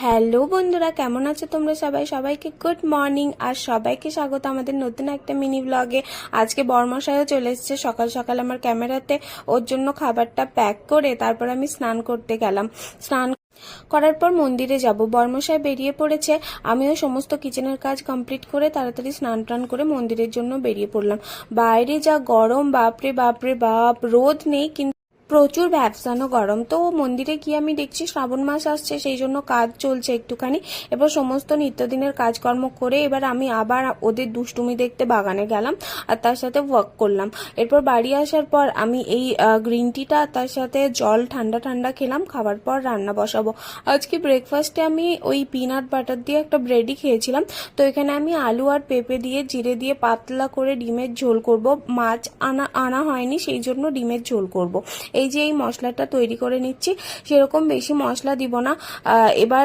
Hello বন্ধুরা, কেমন আছো তোমরা সবাই? সবাইকে গুড মর্নিং আর সবাইকে স্বাগত আমাদের নতুন একটা মিনি ব্লগে। আজকে বরমশাইও চলে এসেছে সকাল সকাল আমার ক্যামেরাতে। ওর জন্য খাবারটা প্যাক করে তারপর আমি স্নান করতে গেলাম। স্নান করার পর মন্দিরে যাব। বরমশাই বেরিয়ে পড়েছে, আমিও সমস্ত কিচেনের কাজ কমপ্লিট করে তাড়াতাড়ি স্নান টান করে মন্দিরের জন্য বেরিয়ে পড়লাম। বাইরে যা গরম, বাপরে বাপরে বাপ, রোদ নেই কিন্তু প্রচুর ভ্যাপসানো গরম। তো মন্দিরে গিয়ে আমি দেখছি শ্রাবণ মাস আসছে, সেই জন্য কাজ চলছে একটুখানি। এবার সমস্ত নিত্যদিনের কাজকর্ম করে এবার আমি আবার ওদের দুষ্টুমি দেখতে বাগানে গেলাম আর তার সাথে ওয়ার্ক করলাম। এরপর বাড়ি আসার পর আমি এই গ্রিন টিটা তার সাথে জল ঠান্ডা ঠান্ডা খেলাম। খাবার পর রান্না বসাবো। আজকে ব্রেকফাস্টে আমি ওই পিনাট বাটার দিয়ে একটা ব্রেডই খেয়েছিলাম। তো এখানে আমি আলু আর পেঁপে দিয়ে জিরে দিয়ে পাতলা করে ডিমের ঝোল করব। মাছ আনা হয়নি, সেই জন্য ডিমের ঝোল করব। এই যে এই মশলাটা তৈরি করে নিচ্ছি, সেরকম বেশি মশলা দিব না। এবার